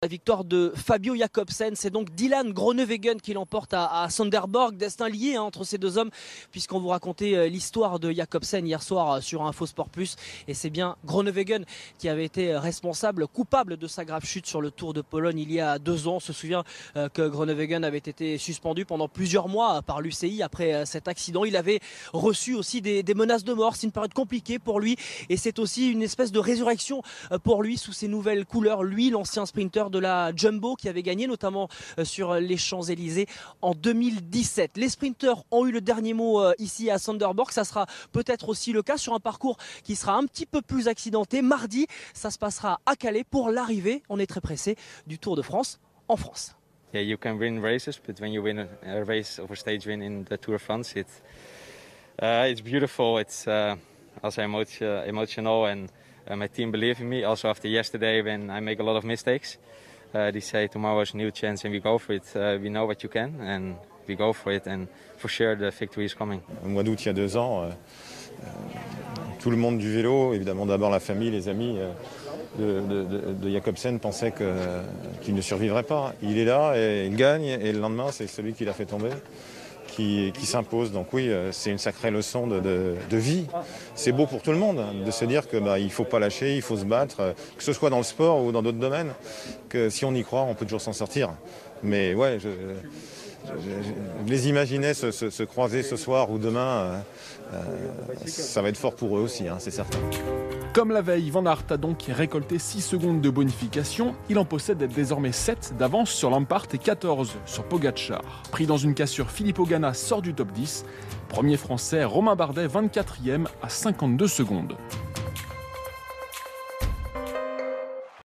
La victoire de Fabio Jakobsen, c'est donc Dylan Groenewegen qui l'emporte à Sønderborg. Destin lié entre ces deux hommes, puisqu'on vous racontait l'histoire de Jakobsen hier soir sur Info Sport Plus. Et c'est bien Groenewegen qui avait été responsable, coupable de sa grave chute sur le Tour de Pologne il y a 2 ans. On se souvient que Groenewegen avait été suspendu pendant plusieurs mois par l'UCI après cet accident. Il avait reçu aussi des menaces de mort. C'est une période compliquée pour lui et c'est aussi une espèce de résurrection pour lui sous ses nouvelles couleurs. Lui, l'ancien sprinter de la Jumbo qui avait gagné notamment sur les Champs-Élysées en 2017. Les sprinters ont eu le dernier mot ici à Sønderborg. Ça sera peut-être aussi le cas sur un parcours qui sera un petit peu plus accidenté. Mardi, ça se passera à Calais pour l'arrivée, on est très pressé, du Tour de France en France. Yeah, you can win races, but when you win a race of a stage win in the Tour de France, it's beautiful. It's also emotional, and my team believe in me. Also after yesterday, when I make a lot of mistakes, they say tomorrow is a new chance, and we go for it. We know what you can, and we go for it, and for sure the victory is coming. Au mois d'août, il y a 2 ans, tout le monde du vélo, évidemment d'abord la famille, les amis de Jakobsen pensaient qu'il ne survivrait pas. Il est là et il gagne, et le lendemain, c'est celui qui l'a fait tomber qui s'impose. Donc oui, c'est une sacrée leçon de vie. C'est beau pour tout le monde de se dire qu'il ne faut pas lâcher, il faut se battre, que ce soit dans le sport ou dans d'autres domaines, que si on y croit, on peut toujours s'en sortir. Mais ouais, je les imaginais se croiser ce soir ou demain. Ça va être fort pour eux aussi, c'est certain. Comme la veille, Van Aert a donc récolté 6 secondes de bonification. Il en possède désormais 7 d'avance sur Lampart et 14 sur Pogačar. Pris dans une cassure, Filippo Ganna sort du top 10. Premier français, Romain Bardet, 24e à 52 secondes.